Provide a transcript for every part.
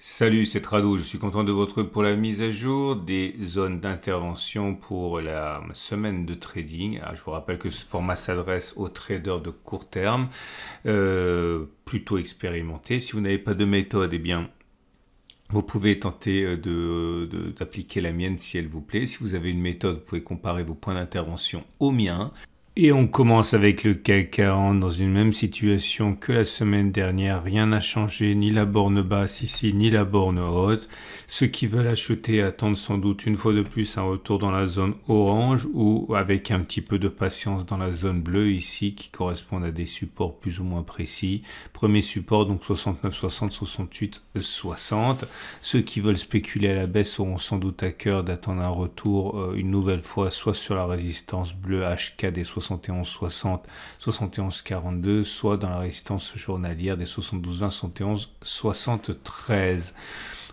Salut, c'est Trado, je suis content de vous retrouver pour la mise à jour des zones d'intervention pour la semaine de trading. Alors, je vous rappelle que ce format s'adresse aux traders de court terme, plutôt expérimentés. Si vous n'avez pas de méthode, eh bien, vous pouvez tenter d'appliquer la mienne si elle vous plaît. Si vous avez une méthode, vous pouvez comparer vos points d'intervention aux miens. Et on commence avec le CAC 40 dans une même situation que la semaine dernière. Rien n'a changé, ni la borne basse ici, ni la borne haute. Ceux qui veulent acheter attendent sans doute une fois de plus un retour dans la zone orange ou avec un petit peu de patience dans la zone bleue ici qui correspondent à des supports plus ou moins précis. Premier support donc 69, 60, 68, 60. Ceux qui veulent spéculer à la baisse auront sans doute à cœur d'attendre un retour une nouvelle fois soit sur la résistance bleue HK des 71 60, 71 42, soit dans la résistance journalière des 72 20, 71 73.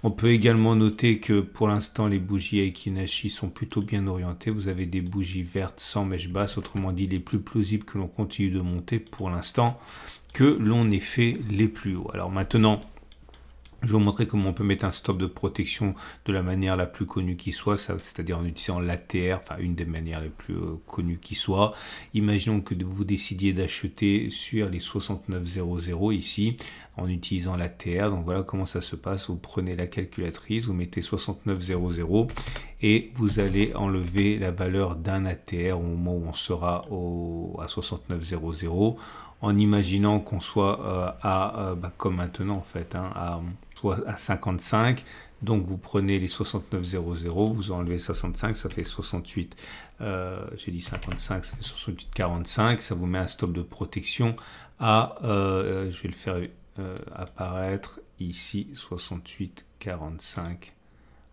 On peut également noter que pour l'instant les bougies Aiki-Nashi sont plutôt bien orientées. Vous avez des bougies vertes sans mèche basse, autrement dit il est plus plausible que l'on continue de monter pour l'instant que l'on ait fait les plus hauts. Alors maintenant, je vais vous montrer comment on peut mettre un stop de protection de la manière la plus connue qui soit, c'est-à-dire en utilisant l'ATR, enfin une des manières les plus connues qui soit. Imaginons que vous décidiez d'acheter sur les 69,00 ici en utilisant l'ATR. Donc voilà comment ça se passe. Vous prenez la calculatrice, vous mettez 69,00 et vous allez enlever la valeur d'un ATR au moment où on sera à 69,00 en imaginant qu'on soit comme maintenant en fait, à 55, donc vous prenez les 69,00, vous enlevez 65, ça fait 68, j'ai dit 55, ça fait 68,45, ça vous met un stop de protection je vais le faire apparaître ici, 68,45,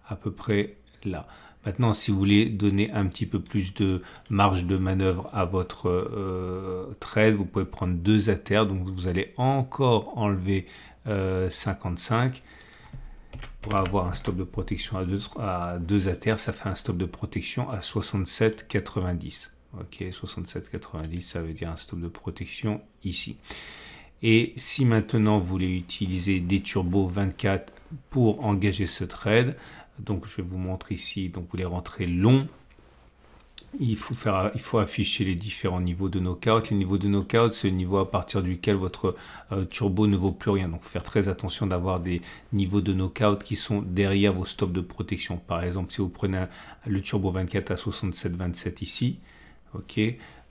à peu près là. Maintenant, si vous voulez donner un petit peu plus de marge de manœuvre à votre trade, vous pouvez prendre deux ATR. Donc, vous allez encore enlever 55 pour avoir un stop de protection à deux ATR. Ça fait un stop de protection à 67,90. Ok, 67,90, ça veut dire un stop de protection ici. Et si maintenant vous voulez utiliser des turbos 24 pour engager ce trade, donc je vais vous montrer ici, donc vous les rentrez long, il faut afficher les différents niveaux de knockout. Les niveaux de knockout, c'est le niveau à partir duquel votre turbo ne vaut plus rien. Donc, il faut faire très attention d'avoir des niveaux de knockout qui sont derrière vos stops de protection. Par exemple, si vous prenez le turbo 24 à 67,27 ici, ok,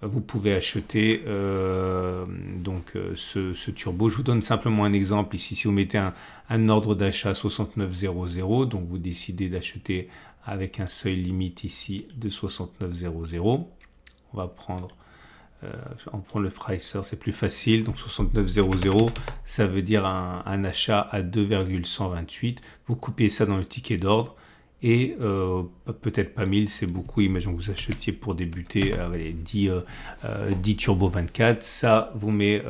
vous pouvez acheter ce turbo. Je vous donne simplement un exemple ici. Si vous mettez un ordre d'achat à 69,00, donc vous décidez d'acheter avec un seuil limite ici de 69,00. On va prendre, on prend le pricer, c'est plus facile. Donc 69,00, ça veut dire un achat à 2,128. Vous coupez ça dans le ticket d'ordre. Et peut-être pas 1000, c'est beaucoup. Imaginons que vous achetiez pour débuter 10 Turbo 24. Ça vous met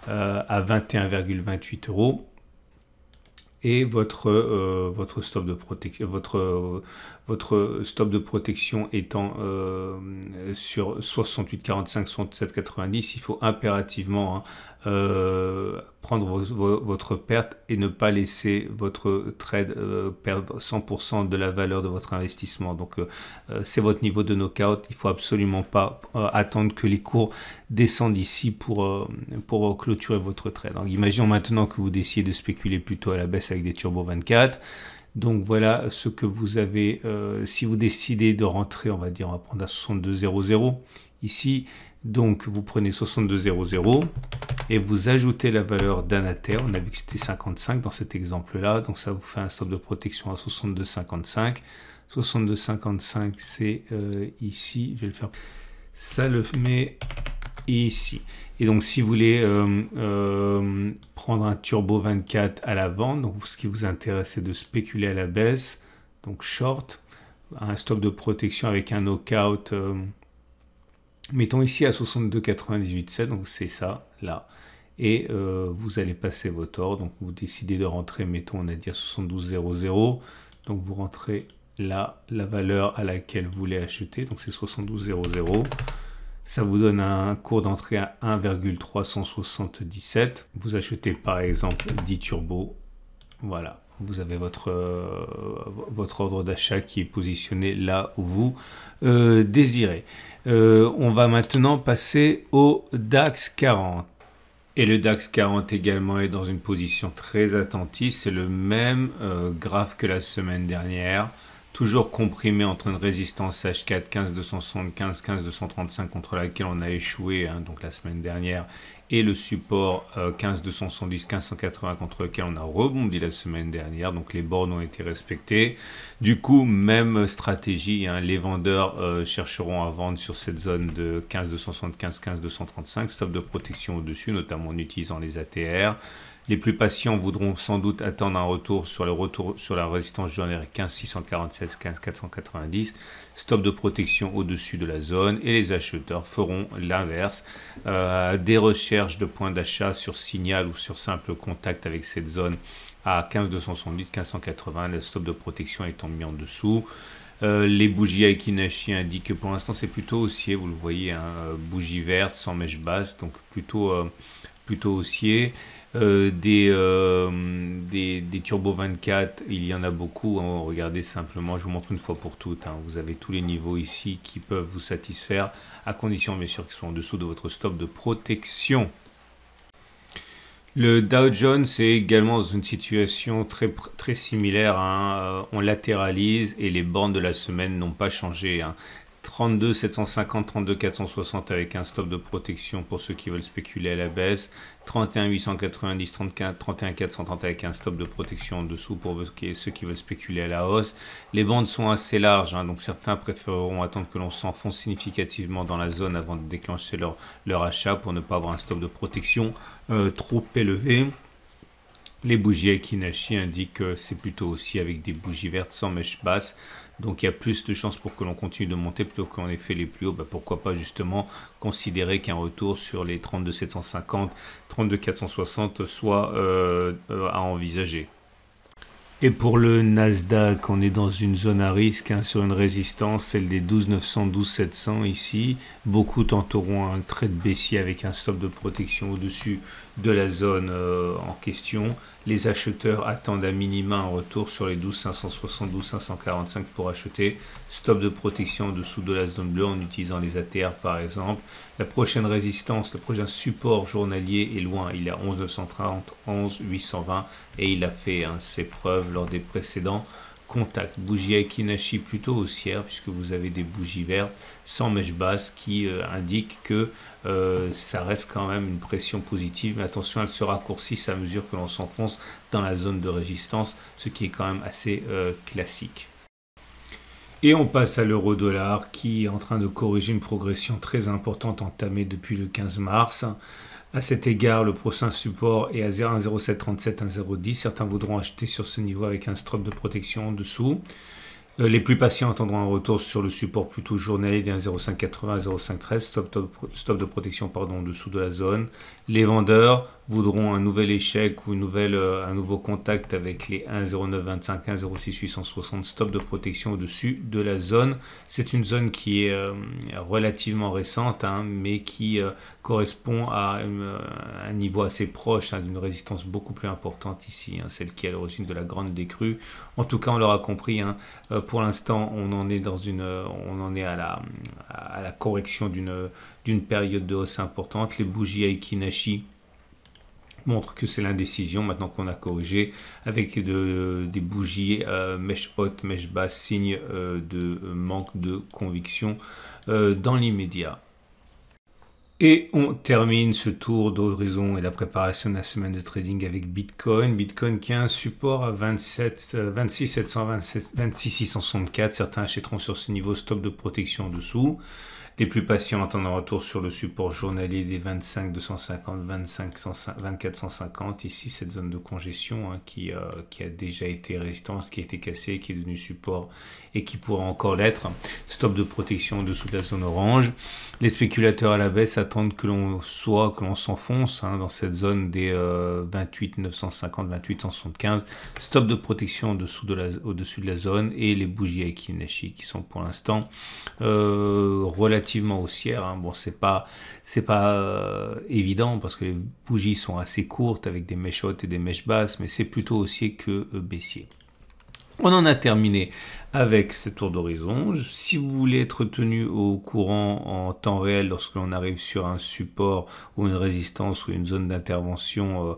à 21,28 €. Et votre stop de protection, votre stop de protection étant sur 68,45, 67,90, il faut impérativement prendre votre perte et ne pas laisser votre trade perdre 100% de la valeur de votre investissement. Donc c'est votre niveau de knockout. Il faut absolument pas attendre que les cours descendent ici pour clôturer votre trade. Donc imaginons maintenant que vous décidez de spéculer plutôt à la baisse avec des Turbo 24. Donc voilà ce que vous avez. Si vous décidez de rentrer, on va prendre à 62,00 ici. Donc vous prenez 62,00 et vous ajoutez la valeur d'un ATR. On a vu que c'était 55 dans cet exemple-là. Donc ça vous fait un stop de protection à 62,55. 62,55 c'est ici. Je vais le faire. Ça le met ici. Et donc si vous voulez prendre un turbo 24 à la vente, donc ce qui vous intéresse c'est de spéculer à la baisse, donc short, un stop de protection avec un knockout, mettons ici à 62,98,7, donc c'est ça là, et vous allez passer votre ordre. Donc vous décidez de rentrer, mettons on a dit à 72,00, donc vous rentrez là la valeur à laquelle vous voulez acheter, donc c'est 72,00. Ça vous donne un cours d'entrée à 1,377. Vous achetez par exemple 10 turbos. Voilà. vous avez votre ordre d'achat qui est positionné là où vous désirez. On va maintenant passer au DAX 40. Et le DAX 40 également est dans une position très attentive. C'est le même graphe que la semaine dernière. Toujours comprimé entre une résistance H4 15275, 15235 contre laquelle on a échoué donc la semaine dernière et le support 15270, 1580 contre lequel on a rebondi la semaine dernière. Donc les bornes ont été respectées. Du coup, même stratégie. Les vendeurs chercheront à vendre sur cette zone de 15275, 15235. Stop de protection au-dessus, notamment en utilisant les ATR. Les plus patients voudront sans doute attendre un retour sur la résistance journalière 15 647, 15 490, stop de protection au-dessus de la zone, et les acheteurs feront l'inverse, des recherches de points d'achat sur signal ou sur simple contact avec cette zone à 15 270, 1580, le stop de protection étant mis en dessous. Les bougies Aiki-Nashi indiquent que pour l'instant c'est plutôt haussier, vous le voyez, bougie verte sans mèche basse, donc plutôt haussier. Des Turbo 24, il y en a beaucoup. Regardez simplement, je vous montre une fois pour toutes. Vous avez tous les niveaux ici qui peuvent vous satisfaire, à condition bien sûr qu'ils soient en dessous de votre stop de protection. Le Dow Jones est également dans une situation très similaire. On latéralise et les bornes de la semaine n'ont pas changé. 32 750, 32 460 avec un stop de protection pour ceux qui veulent spéculer à la baisse, 31 890, 31 430 avec un stop de protection en dessous pour ceux qui veulent spéculer à la hausse. Les bandes sont assez larges, donc certains préféreront attendre que l'on s'enfonce significativement dans la zone avant de déclencher leur achat pour ne pas avoir un stop de protection trop élevé. Les bougies Aiki-Nashi indiquent que c'est plutôt aussi avec des bougies vertes sans mèche basse. Donc il y a plus de chances pour que l'on continue de monter plutôt que l'on ait fait les plus hauts. Pourquoi pas justement considérer qu'un retour sur les 32 750, 32 460 soit à envisager. Et pour le Nasdaq, on est dans une zone à risque, sur une résistance, celle des 12 900, 12 700 ici. Beaucoup tenteront un trade baissier avec un stop de protection au-dessus de la zone en question. Les acheteurs attendent à minima un retour sur les 12 560, 12 545 pour acheter. Stop de protection en dessous de la zone bleue en utilisant les ATR par exemple. La prochaine résistance, le prochain support journalier est loin. Il est à 11 930, 11 820 et il a fait ses preuves lors des précédents contacts. Bougie Aiki-Nashi plutôt haussière puisque vous avez des bougies vertes sans mèche basse qui indiquent que ça reste quand même une pression positive. Mais attention, elle se raccourcit à mesure que l'on s'enfonce dans la zone de résistance, ce qui est quand même assez classique. Et on passe à l'euro-dollar qui est en train de corriger une progression très importante entamée depuis le 15 mars. À cet égard, le prochain support est à 1,0737, 1,010. Certains voudront acheter sur ce niveau avec un stop de protection en dessous. Les plus patients attendront un retour sur le support plutôt journalier des 1,0580, 1,0513, stop de protection en dessous de la zone. Les vendeurs voudront un nouvel échec ou un nouveau contact avec les 1,0925, 1,06860, stop de protection au-dessus de la zone. C'est une zone qui est relativement récente, mais qui correspond à un niveau assez proche d'une résistance beaucoup plus importante ici, celle qui est à l'origine de la grande décrue. En tout cas, on l'aura compris, pour l'instant, on en est à la correction d'une période de hausse importante. Les bougies Aiki-Nashi montrent que c'est l'indécision maintenant qu'on a corrigé avec des bougies mèche haute, mèche basse, signe de manque de conviction dans l'immédiat. Et on termine ce tour d'horizon et la préparation de la semaine de trading avec Bitcoin. Bitcoin qui a un support à 26 664. Certains achèteront sur ce niveau, stop de protection en dessous. Les plus patients attendent un retour sur le support journalier des 25 250, 24 150. Ici, cette zone de congestion qui a déjà été résistance, qui a été cassée, qui est devenue support et qui pourra encore l'être. Stop de protection en dessous de la zone orange. Les spéculateurs à la baisse attendent que l'on s'enfonce dans cette zone des 28 950, 28 175. Stop de protection au-dessus de la zone et les bougies Aiki-Nashi qui sont pour l'instant relativement relativement haussière, hein. Bon, c'est pas évident parce que les bougies sont assez courtes avec des mèches hautes et des mèches basses, mais c'est plutôt haussier que baissier. On en a terminé avec ce tour d'horizon. Si vous voulez être tenu au courant en temps réel lorsque l'on arrive sur un support ou une résistance ou une zone d'intervention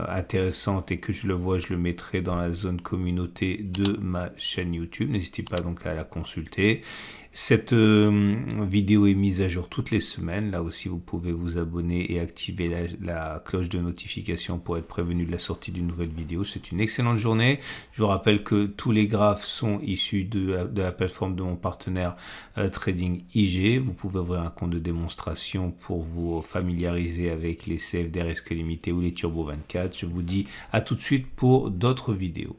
intéressante et que je le vois, je le mettrai dans la zone communauté de ma chaîne YouTube. N'hésitez pas donc à la consulter. Cette vidéo est mise à jour toutes les semaines. Là aussi, vous pouvez vous abonner et activer la cloche de notification pour être prévenu de la sortie d'une nouvelle vidéo. C'est une excellente journée. Je vous rappelle que tous les graphes sont issus de la plateforme de mon partenaire Trading IG. Vous pouvez ouvrir un compte de démonstration pour vous familiariser avec les CFD risque limité ou les Turbo 24. Je vous dis à tout de suite pour d'autres vidéos.